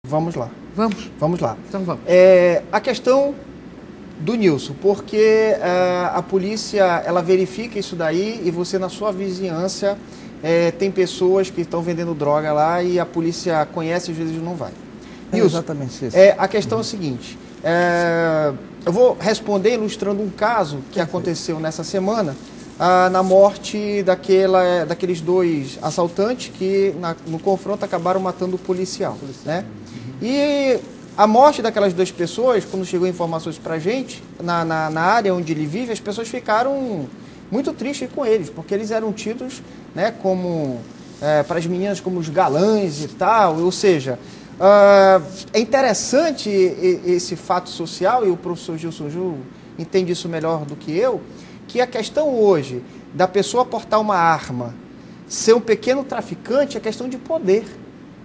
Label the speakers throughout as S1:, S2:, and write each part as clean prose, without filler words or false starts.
S1: Vamos lá.
S2: Vamos
S1: lá.
S2: Então vamos.
S1: A questão do Nilson, porque a polícia ela verifica isso daí e você na sua vizinhança tem pessoas que estão vendendo droga lá e a polícia conhece e às vezes não vai. Nilson,
S2: exatamente isso.
S1: A questão é o seguinte, eu vou responder ilustrando um caso que aconteceu nessa semana, na morte daqueles dois assaltantes que no confronto acabaram matando o policial. Né? E a morte daquelas duas pessoas, quando chegou informações pra gente, na área onde ele vive, as pessoas ficaram muito tristes com eles, porque eles eram tidos, né, como, para as meninas, como os galãs e tal, ou seja, é interessante esse fato social, e o professor Gilson Ju entende isso melhor do que eu, que a questão hoje da pessoa portar uma arma, ser um pequeno traficante, é questão de poder.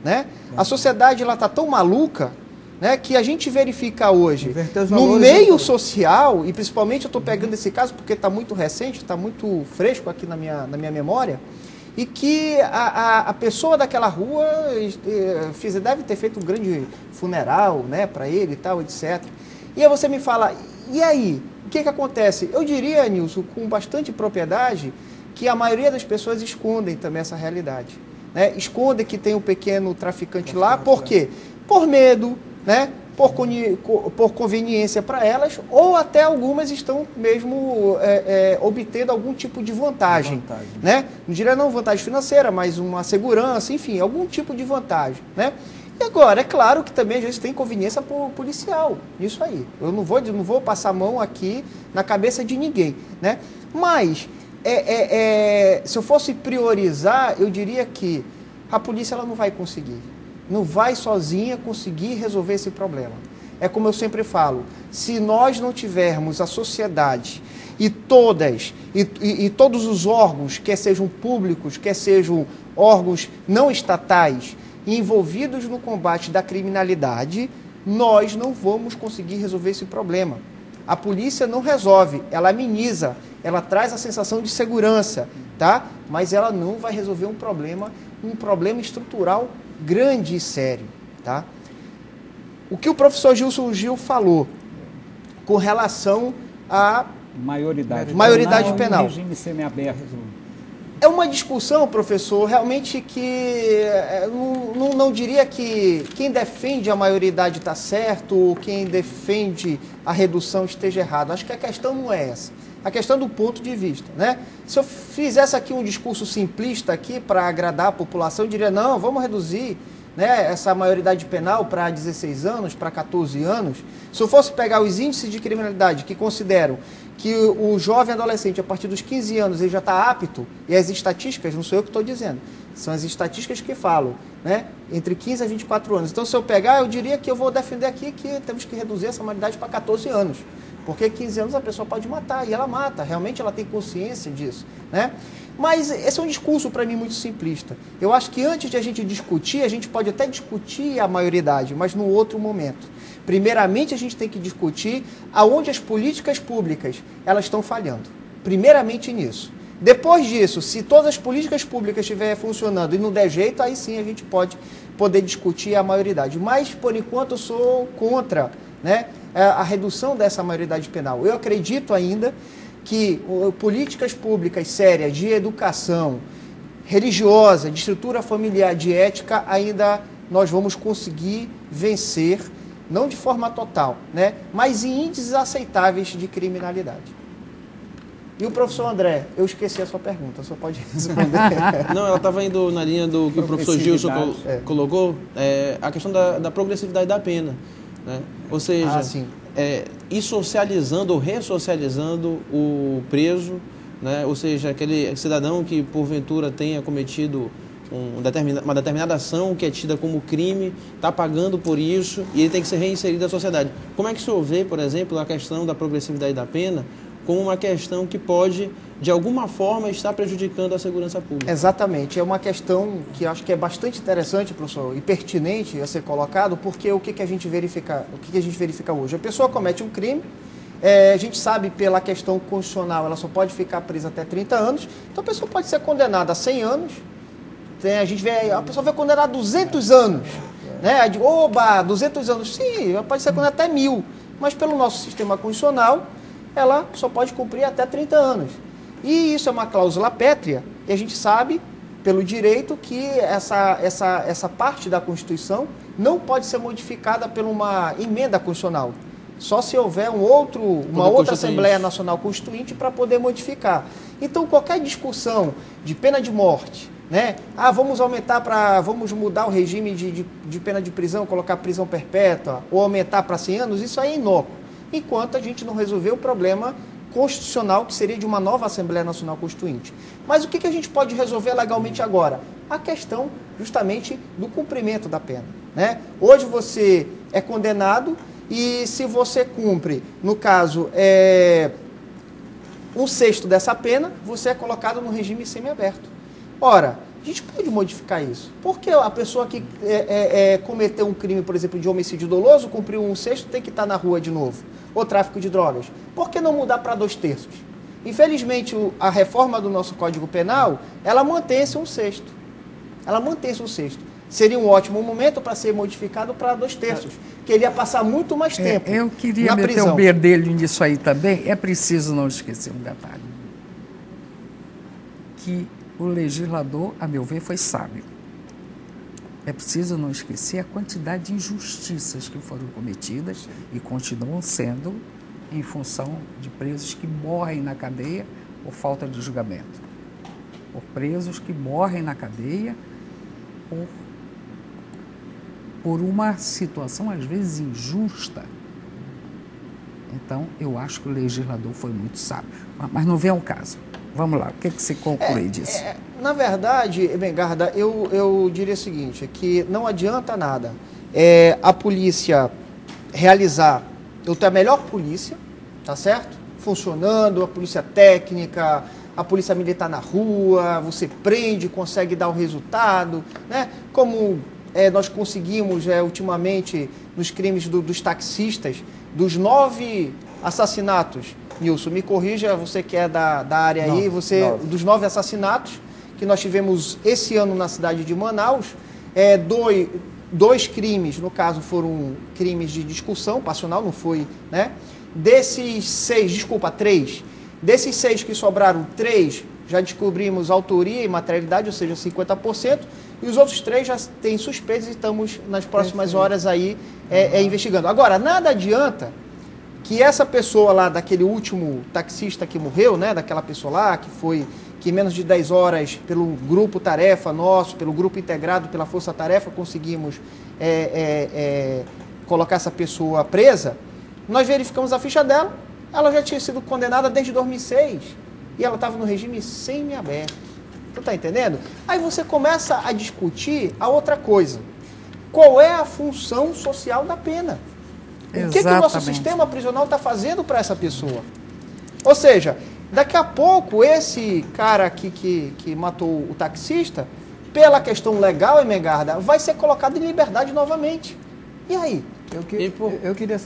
S1: Né? A sociedade está tão maluca, né, que a gente verifica hoje no meio social, e principalmente eu estou pegando esse caso porque está muito recente, está muito fresco aqui na minha memória, e que a pessoa daquela rua deve ter feito um grande funeral, né, para ele e tal, etc. E aí você me fala, e aí? O que acontece? Eu diria, Nilson, com bastante propriedade, que a maioria das pessoas escondem também essa realidade. Né? Escondem que tem um pequeno traficante lá, por quê? Por medo, né? Por conveniência para elas, ou até algumas estão mesmo obtendo algum tipo de vantagem. Né? Não diria não vantagem financeira, mas uma segurança, enfim, algum tipo de vantagem. Né? E agora, é claro que também às vezes tem conveniência policial, isso aí. Eu não vou passar a mão aqui na cabeça de ninguém. Né? Mas, se eu fosse priorizar, eu diria que a polícia ela não vai conseguir. Não vai sozinha conseguir resolver esse problema. É como eu sempre falo, se nós não tivermos a sociedade e todos os órgãos, quer sejam públicos, quer sejam órgãos não estatais, envolvidos no combate da criminalidade, nós não vamos conseguir resolver esse problema. A polícia não resolve, ela ameniza, ela traz a sensação de segurança, tá? Mas ela não vai resolver um problema estrutural grande e sério, tá? O que o professor Gilson Gil falou com relação à maioridade penal.
S2: Regime semiaberto.
S1: É uma discussão, professor, realmente que não diria que quem defende a maioridade está certo ou quem defende a redução esteja errado. Acho que a questão não é essa. A questão do ponto de vista, né? Se eu fizesse aqui um discurso simplista aqui para agradar a população, eu diria, não, vamos reduzir, né, essa maioridade penal para 16 anos, para 14 anos. Se eu fosse pegar os índices de criminalidade que consideram que o jovem adolescente, a partir dos 15 anos, ele já está apto, e as estatísticas, não sou eu que estou dizendo, são as estatísticas que falam, né, entre 15 a 24 anos. Então, se eu pegar, eu diria que eu vou defender aqui que temos que reduzir essa maioridade para 14 anos. Porque 15 anos a pessoa pode matar, e ela mata, realmente ela tem consciência disso. Né? Mas esse é um discurso, para mim, muito simplista. Eu acho que antes de a gente discutir, a gente pode até discutir a maioridade, mas no outro momento. Primeiramente, a gente tem que discutir aonde as políticas públicas elas estão falhando. Primeiramente nisso. Depois disso, se todas as políticas públicas estiverem funcionando e não der jeito, aí sim a gente pode poder discutir a maioridade. Mas, por enquanto, eu sou contra, né, a redução dessa maioridade penal. Eu acredito ainda que políticas públicas sérias de educação religiosa, de estrutura familiar, de ética, ainda nós vamos conseguir vencer, não de forma total, né, mas em índices aceitáveis de criminalidade. E o professor André, eu esqueci a sua pergunta, só pode responder.
S3: Não, ela estava indo na linha do que o professor Gilson colocou, a questão da progressividade da pena. Né? Ou seja, ir socializando ou ressocializando o preso, né? Ou seja, aquele cidadão que porventura tenha cometido uma determinada ação que é tida como crime, está pagando por isso e ele tem que ser reinserido na sociedade. Como é que o senhor vê, por exemplo, a questão da progressividade da pena como uma questão que pode, de alguma forma, estar prejudicando a segurança pública?
S1: Exatamente. É uma questão que acho que é bastante interessante, professor, e pertinente a ser colocado, porque o que a gente verifica hoje? A pessoa comete um crime, a gente sabe pela questão constitucional, ela só pode ficar presa até 30 anos, então a pessoa pode ser condenada a 100 anos, a pessoa vai condenar a 200 anos. né? De, oba, 200 anos. Sim, pode ser até 1000. Mas pelo nosso sistema constitucional, ela só pode cumprir até 30 anos. E isso é uma cláusula pétrea, e a gente sabe, pelo direito, que essa parte da Constituição não pode ser modificada por uma emenda constitucional. Só se houver uma outra Assembleia Nacional Constituinte para poder modificar. Então, qualquer discussão de pena de morte, né? Vamos mudar o regime de pena de prisão, colocar prisão perpétua, ou aumentar para 100 anos, isso aí é inócuo. Enquanto a gente não resolver o problema constitucional, que seria de uma nova Assembleia Nacional Constituinte. Mas o que a gente pode resolver legalmente agora? A questão, justamente, do cumprimento da pena, né? Hoje você é condenado e se você cumpre, no caso, 1/6 dessa pena, você é colocado no regime semiaberto. Ora, a gente pode modificar isso. Por que a pessoa que cometeu um crime, por exemplo, de homicídio doloso, cumpriu 1/6, tem que estar na rua de novo? Ou tráfico de drogas? Por que não mudar para 2/3? Infelizmente, a reforma do nosso Código Penal, ela mantém esse 1/6. Ela mantém esse 1/6. Seria um ótimo momento para ser modificado para 2/3, que ele ia passar muito mais tempo
S4: eu queria meter o bedelho nisso aí também. É preciso não esquecer um detalhe. Que o legislador, a meu ver, foi sábio. É preciso não esquecer a quantidade de injustiças que foram cometidas e continuam sendo em função de presos que morrem na cadeia por falta de julgamento. Por presos que morrem na cadeia por uma situação, às vezes, injusta. Então, eu acho que o legislador foi muito sábio. Mas não vem ao caso. Vamos lá, o que você conclui disso?
S1: Na verdade, Bengarda, eu diria o seguinte, que não adianta nada a polícia realizar, eu tenho a melhor polícia, tá certo? Funcionando, a polícia técnica, a polícia militar na rua, você prende, consegue dar o resultado, né? Como nós conseguimos ultimamente nos crimes dos taxistas, dos 9 assassinatos, Nilson, me corrija, você que é da área aí, dos 9 assassinatos que nós tivemos esse ano na cidade de Manaus, dois crimes, no caso, foram crimes de discussão passional, não foi, né? Desses 3. Desses 6 que sobraram, 3 já descobrimos autoria e materialidade, ou seja, 50%, e os outros 3 já têm suspeitos e estamos nas próximas horas aí investigando. Agora, nada adianta que essa pessoa lá, daquele último taxista que morreu, né, daquela pessoa lá, que em menos de 10 horas, pelo grupo tarefa nosso, pelo grupo integrado pela Força Tarefa, conseguimos colocar essa pessoa presa, nós verificamos a ficha dela, ela já tinha sido condenada desde 2006, e ela estava no regime semiaberto. Tu tá entendendo? Aí você começa a discutir a outra coisa. Qual é a função social da pena? O que o nosso sistema prisional está fazendo para essa pessoa? Ou seja, daqui a pouco esse cara aqui que matou o taxista, pela questão legal, Emengarda, vai ser colocado em liberdade novamente. E aí?
S2: Eu queria...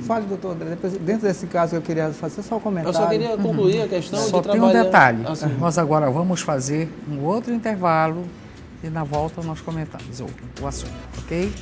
S2: Fale, doutor André, dentro desse caso eu queria fazer só um comentário.
S3: Eu só queria concluir a questão
S4: só
S3: de
S4: tem um detalhe. Nós agora vamos fazer um outro intervalo e na volta nós comentamos o assunto, ok?